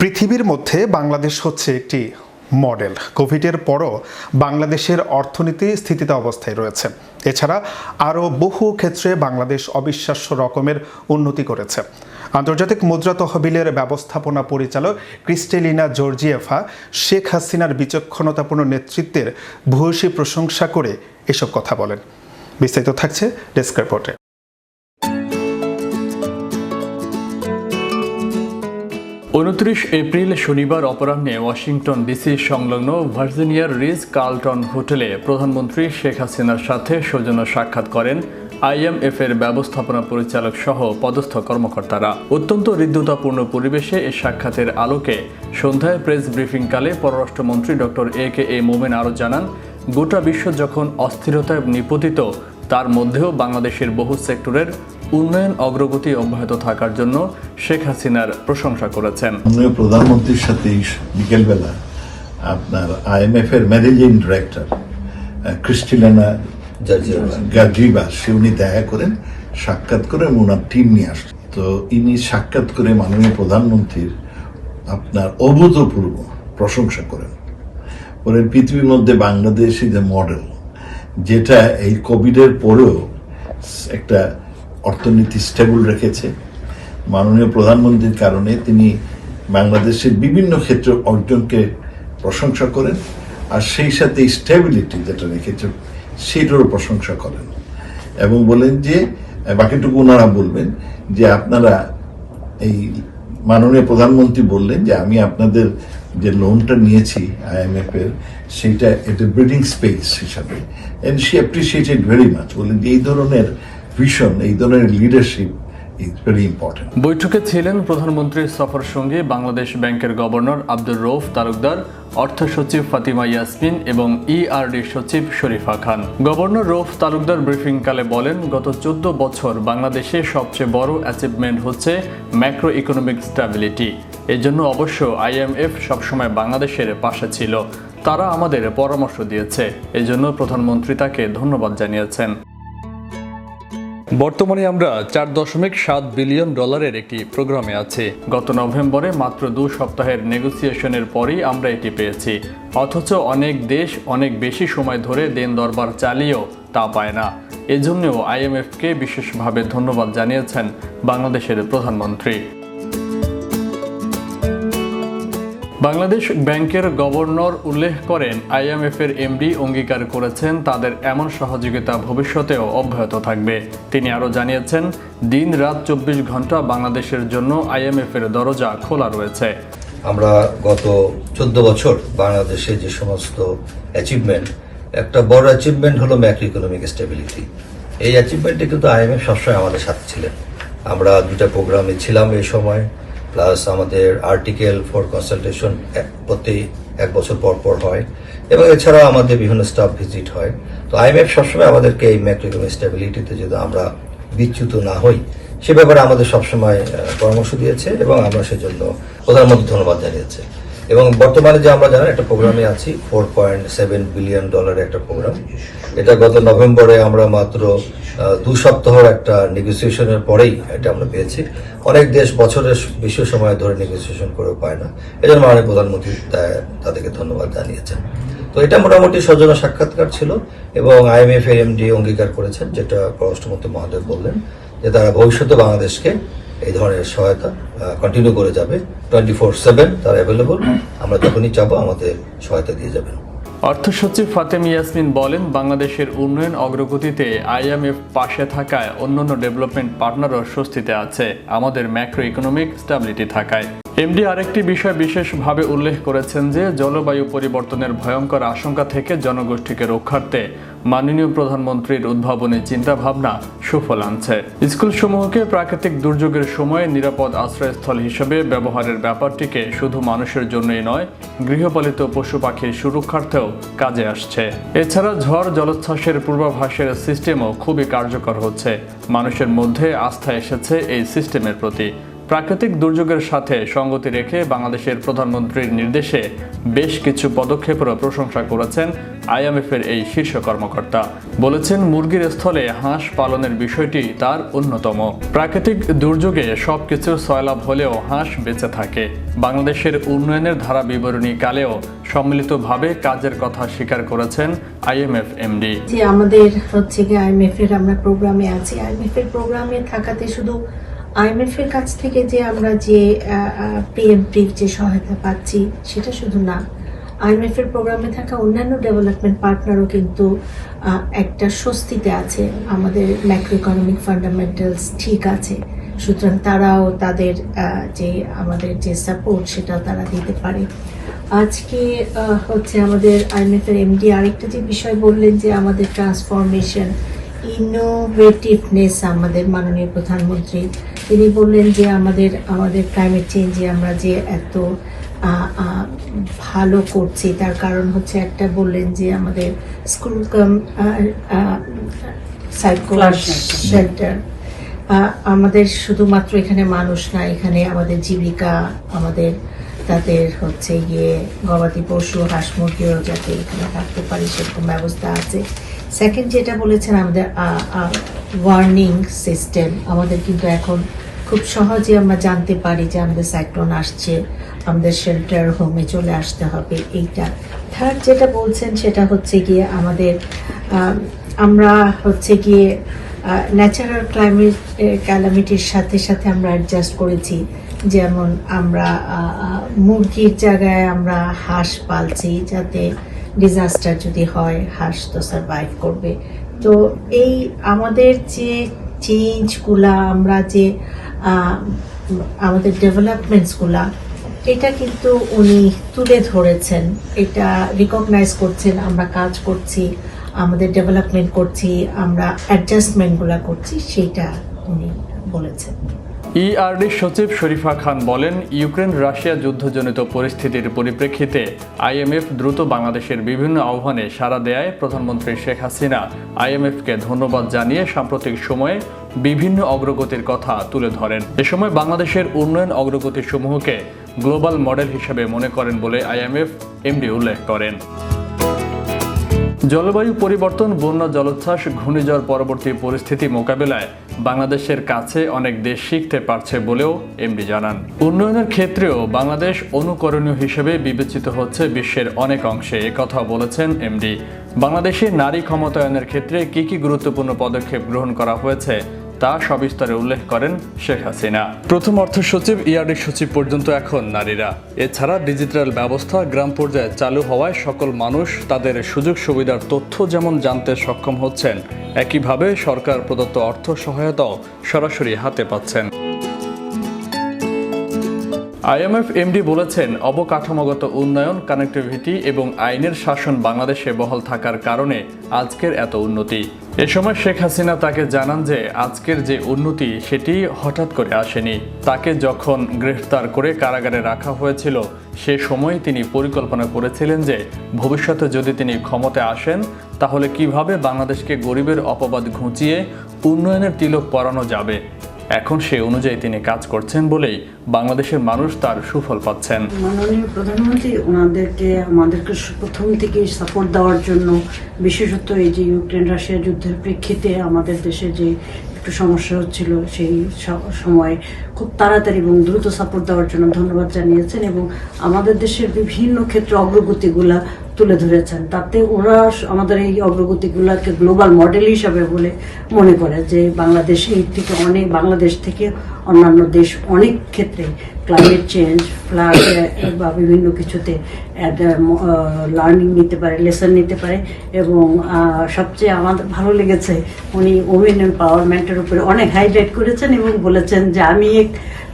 পৃথিবীর মধ্যে বাংলাদেশ হচ্ছে একটি মডেল। কোভিডের পরও বাংলাদেশের অর্থনীতি স্থিতিতে অবস্থায় রয়েছে। এছাড়া আরও বহু ক্ষেত্রে বাংলাদেশ অবিশ্বাস্য রকমের উন্নতি করেছে। আন্তর্জাতিক মুদ্রা তহবিলের ব্যবস্থাপনা পরিচালক ক্রিস্টেলিনা জর্জিয়েভা শেখ হাসিনার বিচক্ষণতাপূর্ণ নেতৃত্বের ভূয়সী প্রশংসা করে এসব কথা বলেন। বিস্তারিত থাকছে ডেস্ক রিপোর্টে। 29 এপ্রিল শনিবার অপরাহ্নে ওয়াশিংটন ডিসি সংলগ্ন ভার্জিনিয়ার রিজ কার্লটন হোটেলে প্রধানমন্ত্রী শেখ হাসিনার সাথে সৌজন্য সাক্ষাৎ করেন IMF এর ব্যবস্থাপনা পরিচালক সহ পদস্থ কর্মকর্তারা। অত্যন্ত হৃদ্যতাপূর্ণ পরিবেশে এই সাক্ষাতের আলোকে সন্ধ্যায় প্রেস ব্রিফিংকালে পররাষ্ট্রমন্ত্রী ডক্টর A.K.A. মোমেন আরও জানান, গোটা বিশ্ব যখন অস্থিরতায় নিপতিত, তার মধ্যেও বাংলাদেশের বহু সেক্টরের উন্নয়ন অগ্রগতি অব্যাহত থাকার জন্য শেখ হাসিনার প্রশংসা করেছেন। প্রধানমন্ত্রীর সাথে বিকেলবেলা আপনার IMF এর ম্যানেজিং ডিরেক্টর ক্রিস্টেলিনা জর্জিয়েভা উনি দেখা করেন, সাক্ষাৎ করে ওনার টিম নিয়ে আসলেন। তো ইনি সাক্ষাৎ করে মাননীয় প্রধানমন্ত্রীর আপনার অভূতপূর্ব প্রশংসা করেন। বলেন পৃথিবীর মধ্যে বাংলাদেশ ইজ এ মডেল, যেটা এই কোভিডের পরেও একটা অর্থনীতি স্টেবল রেখেছে। মাননীয় প্রধানমন্ত্রীর কারণে তিনি বাংলাদেশের বিভিন্ন ক্ষেত্রে অর্জনকে প্রশংসা করেন, আর সেই সাথে স্টেবিলিটি যেটা রেখেছে সেটারও প্রশংসা করেন, এবং বলেন যে বাকিটুকু ওনারা বলবেন যে আপনারা এই মাননীয় প্রধানমন্ত্রী বললেন যে আমি আপনাদের যে লোনটা নিয়েছি IMF এর, সেইটা এটা ব্রিডিং স্পেস হিসাবে, and she appreciated very much. বলেন যে এই ধরনের ভিশন, এই ধরনের লিডারশিপ ইজ ভেরি ইম্পর্টেন্ট। বৈঠকে ছিলেন প্রধানমন্ত্রীর সফর সঙ্গে বাংলাদেশ ব্যাংকের গভর্নর আব্দুর রউফ তালুকদার, অর্থ সচিব ফাতিমা ইয়াসমিন এবং ERD সচিব শরীফা খান। গভর্নর রউফ তালুকদার ব্রিফিংকালে বলেন, গত 14 বছর বাংলাদেশে সবচেয়ে বড় অ্যাচিভমেন্ট হচ্ছে ম্যাক্রো ইকোনমিক স্ট্যাবিলিটি। এজন্য অবশ্য IMF সবসময় বাংলাদেশের পাশে ছিল, তারা আমাদের পরামর্শ দিয়েছে, এজন্য প্রধানমন্ত্রী তাকে ধন্যবাদ জানিয়েছেন। বর্তমানে আমরা $4.7 বিলিয়ন একটি প্রোগ্রামে আছি। গত নভেম্বরে মাত্র 2 সপ্তাহের নেগোসিয়েশনের পরেই আমরা এটি পেয়েছি। অথচ অনেক দেশ অনেক বেশি সময় ধরে দেন দরবার চালিয়েও তা পায় না। এজন্যও IMF-কে বিশেষভাবে ধন্যবাদ জানিয়েছেন বাংলাদেশের প্রধানমন্ত্রী। বাংলাদেশ ব্যাংকের গভর্নর উল্লেখ করেন, IMF-এর MD অঙ্গীকার করেছেন তাদের এমন সহযোগিতা ভবিষ্যতেও অব্যাহত থাকবে। তিনি আরও জানিয়েছেন, দিন রাত 24 ঘন্টা বাংলাদেশের জন্য IMF-এর দরজা খোলা রয়েছে। আমরা গত 14 বছর বাংলাদেশে যে সমস্ত অ্যাচিভমেন্ট, একটা বড় অ্যাচিভমেন্ট হলো ম্যাক্রো ইকোনমিক স্টেবিলিটি। এই অ্যাচিভমেন্টে কিন্তু IMF সবসময় আমাদের সাথে ছিলেন। আমরা 2টা প্রোগ্রামে ছিলাম এই সময়, প্লাস আমাদের আর্টিকেল ফর কনসালটেশন প্রতি 1 বছর পর পর হয়, এবং এছাড়া আমাদের বিভিন্ন স্টাফ ভিজিট হয়। তো IMF সবসময় আমাদেরকে এই ম্যাক্রো ইকোনমিক স্টেবিলিটিতে যদি আমরা বিচ্যুত না হই সে ব্যাপারে আমাদের সবসময় পরামর্শ দিয়েছে, এবং আমরা সেজন্য প্রধানমন্ত্রী ধন্যবাদ জানিয়েছে। এবং বর্তমানে যে আমরা জানেন একটা প্রোগ্রামে আছি, $4.7 বিলিয়ন একটা প্রোগ্রাম। এটা গত নভেম্বরে আমরা মাত্র 2 সপ্তাহের একটা নেগোসিয়েশনের পরেই এটা আমরা পেয়েছি। অনেক দেশ বছরের বেশি সময় ধরে নেগোসিয়েশন করেও পায় না, এজন্য মাননীয় প্রধানমন্ত্রী তাদেরকে ধন্যবাদ জানিয়েছেন। তো এটা মোটামুটি সৌজন্য সাক্ষাৎকার ছিল, এবং IMF এর MD অঙ্গীকার করেছেন, যেটা পররাষ্ট্রমন্ত্রী মহোদয় বললেন, যে তারা ভবিষ্যতে বাংলাদেশকে এই ধরনের সহায়তা কন্টিনিউ করে যাবে। 24/7 তারা অ্যাভেলেবল, আমরা যখনই চাবো আমাদের সহায়তা দিয়ে যাবেন। অর্থ সচিব ফাতিমা ইয়াসমিন বলেন, বাংলাদেশের উন্নয়ন অগ্রগতিতে IMF পাশে থাকায় অন্যান্য ডেভেলপমেন্ট পার্টনারও স্বস্তিতে আছে, আমাদের ম্যাক্রো ইকোনমিক স্ট্যাবিলিটি থাকায়। MD আরেকটি বিষয় বিশেষভাবে উল্লেখ করেছেন যে, জলবায়ু পরিবর্তনের ভয়ঙ্কর আশঙ্কা থেকে জনগোষ্ঠীকে রক্ষার্থে মাননীয় প্রধানমন্ত্রীর উদ্ভাবনী চিন্তাভাবনা সুফল আনছে। স্কুলসমূহকে প্রাকৃতিক দুর্যোগের সময় নিরাপদ আশ্রয়স্থল হিসেবে ব্যবহারের ব্যাপারটিকে শুধু মানুষের জন্যই নয়, গৃহপালিত পশু পাখির সুরক্ষার্থেও কাজে আসছে। এছাড়া ঝড় জলোচ্ছ্বাসের পূর্বাভাসের সিস্টেমও খুবই কার্যকর হচ্ছে। মানুষের মধ্যে আস্থা এসেছে এই সিস্টেমের প্রতি। প্রাকৃতিক দুর্যোগের সাথে সঙ্গতি রেখে বাংলাদেশের প্রধানমন্ত্রীর নির্দেশে বেশ কিছু পদক্ষেপেরও প্রশংসা করেছেন আইএমএফের এই শীর্ষ কর্মকর্তা। বলেছেন, মুরগির স্থলে হাঁস পালনের বিষয়টি তার অন্যতম। প্রাকৃতিক দুর্যোগে সবকিছুর সয়লাভ হলেও হাঁস বেঁচে থাকে। বাংলাদেশের উন্নয়নের ধারা বিবরণী কালেও সম্মিলিতভাবে কাজের কথা স্বীকার করেছেন আইএমএফ এমডি। যে আমাদের হচ্ছে কি আইএমএফ এর আমরা প্রোগ্রামে আছি, আইএমএফ এর প্রোগ্রামে থাকাতে শুধু আইএমএফ এর কাছ থেকে যে আমরা যে প্রিএমপ্টিভ যে সহায়তা পাচ্ছি সেটা শুধু না, আইএমএফ এর প্রোগ্রামে থাকা অন্যান্য ডেভেলপমেন্ট পার্টনারও কিন্তু একটা স্বস্তিতে আছে, আমাদের ম্যাক্রো ইকোনমিক ফান্ডামেন্টালস ঠিক আছে, সুতরাং তারাও তাদের যে আমাদের যে সাপোর্ট সেটাও তারা দিতে পারে। আজকে হচ্ছে আমাদের আইএমএফ এর এমডি আরেকটা যে বিষয় বললেন যে আমাদের ট্রান্সফরমেশন, ইনোভেটিভনেস, আমাদের মাননীয় প্রধানমন্ত্রী তিনি বললেন যে আমাদের ক্লাইমেট চেঞ্জে আমরা যে এত ভালো করছি তার কারণ হচ্ছে একটা বললেন যে আমাদের স্কুল কাম সাইকো শেল্টার, আমাদের শুধুমাত্র এখানে মানুষ না, এখানে আমাদের জীবিকা, আমাদের তাদের হচ্ছে গিয়ে গবাদি পশু হাঁস মুরগিও যাতে এখানে থাকতে পারে সেরকম ব্যবস্থা আছে। সেকেন্ড যেটা বলেছেন আমাদের ওয়ার্নিং সিস্টেম, আমাদের কিন্তু এখন খুব সহজে আমরা জানতে পারি যে আমাদের সাইক্লোন আসছে, আমাদের শেল্টার হোমে চলে আসতে হবে। এইটা থার্ড যেটা বলছেন সেটা হচ্ছে গিয়ে আমাদের আমরা হচ্ছে গিয়ে ন্যাচারাল ক্যালামিটির সাথে সাথে আমরা অ্যাডজাস্ট করেছি, যেমন আমরা মুরগির জায়গায় আমরা হাঁস পালছি যাতে ডিজাস্টার যদি হয় হাঁস তো সারভাইভ করবে। তো এই আমাদের যে চেঞ্জগুলা, আমরা যে আমাদের ডেভেলপমেন্টসগুলা, এটা কিন্তু উনি তুলে ধরেছেন, এটা রিকগনাইজ করছেন, আমরা কাজ করছি, আমাদের ডেভেলপমেন্ট করছি, আমরা অ্যাডজাস্টমেন্টগুলা করছি, সেইটা উনি বলেছেন। ইআরডি সচিব শরীফা খান বলেন, ইউক্রেন রাশিয়া যুদ্ধজনিত পরিস্থিতির পরিপ্রেক্ষিতে আইএমএফ দ্রুত বাংলাদেশের বিভিন্ন আহ্বানে সাড়া দেয়ায় প্রধানমন্ত্রী শেখ হাসিনা আইএমএফকে ধন্যবাদ জানিয়ে সাম্প্রতিক সময়ে বিভিন্ন অগ্রগতির কথা তুলে ধরেন। এ সময় বাংলাদেশের উন্নয়ন অগ্রগতি সমূহকে গ্লোবাল মডেল হিসেবে মনে করেন বলে আইএমএফ এমডি উল্লেখ করেন। জলবায়ু পরিবর্তন, বন্যা, জলোচ্ছ্বাস, ঘূর্ণিঝড় পরবর্তী পরিস্থিতি মোকাবেলায় বাংলাদেশের কাছে অনেক দেশ শিখতে পারছে বলেও এমডি জানান। উন্নয়নের ক্ষেত্রেও বাংলাদেশ অনুকরণীয় হিসেবে বিবেচিত হচ্ছে বিশ্বের অনেক অংশে, একথা বলেছেন এমডি। বাংলাদেশে নারী ক্ষমতায়নের ক্ষেত্রে কি কি গুরুত্বপূর্ণ পদক্ষেপ গ্রহণ করা হয়েছে তা সবিস্তারে উল্লেখ করেন শেখ হাসিনা। প্রথম অর্থ সচিব, ইআরডি সচিব পর্যন্ত এখন নারীরা। এছাড়া ডিজিটাল ব্যবস্থা গ্রাম পর্যায়ে চালু হওয়ায় সকল মানুষ তাদের সুযোগ সুবিধার তথ্য যেমন জানতে সক্ষম হচ্ছেন, একইভাবে সরকার প্রদত্ত অর্থ সহায়তাও সরাসরি হাতে পাচ্ছেন। আইএমএফ এমডি বলেছেন, অবকাঠামোগত উন্নয়ন, কানেক্টিভিটি এবং আইনের শাসন বাংলাদেশে বহাল থাকার কারণে আজকের এত উন্নতি। এ সময় শেখ হাসিনা তাকে জানান যে আজকের যে উন্নতি সেটি হঠাৎ করে আসেনি। তাকে যখন গ্রেফতার করে কারাগারে রাখা হয়েছিল সে সময় তিনি পরিকল্পনা করেছিলেন যে ভবিষ্যতে যদি তিনি ক্ষমতায় আসেন তাহলে কিভাবে বাংলাদেশকে গরিবের অপবাদ ঘুচিয়ে উন্নয়নের তিলক পরানো যাবে। এখন সে অনুযায়ী তিনি কাজ করছেন বলেই বাংলাদেশের মানুষ তার সুফল পাচ্ছেন। মাননীয় প্রধানমন্ত্রী আমাদেরকে প্রথম থেকেই সাপোর্ট দেওয়ার জন্য, বিশেষত এই যে ইউক্রেন রাশিয়া যুদ্ধের প্রেক্ষিতে আমাদের দেশে যে একটু সমস্যা হচ্ছিল সেই সময় খুব তাড়াতাড়ি এবং দ্রুত সাপোর্ট দেওয়ার জন্য ধন্যবাদ জানিয়েছেন এবং আমাদের দেশের বিভিন্ন ক্ষেত্রে অগ্রগতিগুলা তুলে ধরেছেন। তাতে ওরা আমাদের এই অগ্রগতিগুলোকে গ্লোবাল মডেল হিসাবে বলে মনে করে যে বাংলাদেশ এই থেকে বাংলাদেশ থেকে অন্যান্য দেশ অনেক ক্ষেত্রে ক্লাইমেট চেঞ্জ, ফ্লাড বা বিভিন্ন কিছুতে লার্নিং নিতে পারে, লেসন নিতে পারে। এবং সবচেয়ে আমাদের ভালো লেগেছে উনি ওমেন এম্পাওয়ারমেন্টের উপরে অনেক হাইলাইট করেছেন এবং বলেছেন যে আমি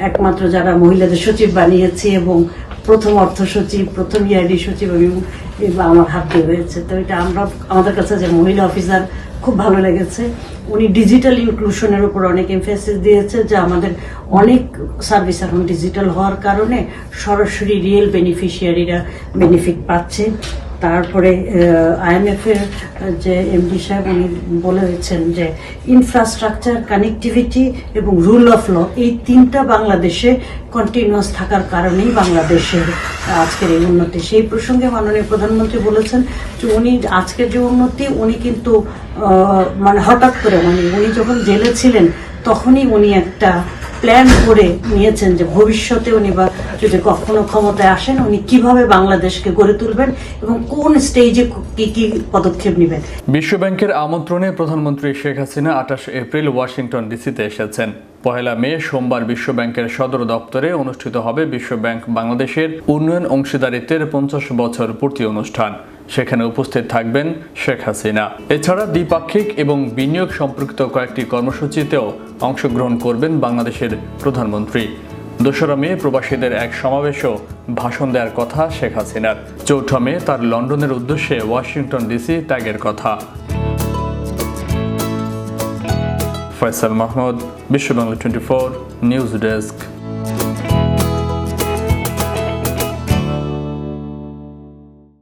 একমাত্র যারা মহিলাদের সচিব বানিয়েছি এবং প্রথম অর্থ সচিব, প্রথম ইআরডি সচিব আমার হাত দিয়ে হয়েছে। তো এটা আমাদের কাছে যে মহিলা অফিসার খুব ভালো লেগেছে। উনি ডিজিটাল ইনক্লুশনের উপর অনেক এমফাসিস দিয়েছে যে আমাদের অনেক সার্ভিস এখন ডিজিটাল হওয়ার কারণে সরাসরি রিয়েল বেনিফিশিয়ারিরা বেনিফিট পাচ্ছে। তারপরে IMF এর যে এমডি সাহেব উনি বলেছেন যে ইনফ্রাস্ট্রাকচার, কানেক্টিভিটি এবং রুল অফ ল, এই তিনটা বাংলাদেশে কন্টিনিউয়াস থাকার কারণেই বাংলাদেশের আজকের এই উন্নতি। সেই প্রসঙ্গে মাননীয় প্রধানমন্ত্রী বলেছেন যে উনি আজকের যে উন্নতি উনি কিন্তু মানে হঠাৎ করে, মানে উনি যখন জেলে ছিলেন তখনই উনি একটা প্ল্যান করে নিয়েছেন যে ভবিষ্যতে উনি বা যদি কখনো ক্ষমতায় আসেন উনি কিভাবে বাংলাদেশকে গড়ে তুলবেন এবং কোন স্টেজে কি কি পদক্ষেপ নেবেন। বিশ্বব্যাংকের আমন্ত্রণে প্রধানমন্ত্রী শেখ হাসিনা 28 এপ্রিল ওয়াশিংটন ডিসিতে এসেছেন। 1 মে সোমবার বিশ্বব্যাংকের সদর দপ্তরে অনুষ্ঠিত হবে বিশ্বব্যাংক বাংলাদেশের উন্নয়ন অংশীদারিত্বের 50 বছর পূর্তি অনুষ্ঠান। সেখানে উপস্থিত থাকবেন শেখ হাসিনা। এছাড়া দ্বিপাক্ষিক এবং বিনিয়োগ সম্পর্কিত কয়েকটি কর্মসূচিতেও অংশগ্রহণ করবেন বাংলাদেশের প্রধানমন্ত্রী। 2 মে প্রবাসীদের এক সমাবেশেও ভাষণ দেওয়ার কথা শেখ হাসিনার। 4 মে তার লন্ডনের উদ্দেশ্যে ওয়াশিংটন ডিসি ত্যাগের কথা। ফয়সাল মাহমুদ, বিশ্ব বাংলা 24 নিউজ ডেস্ক।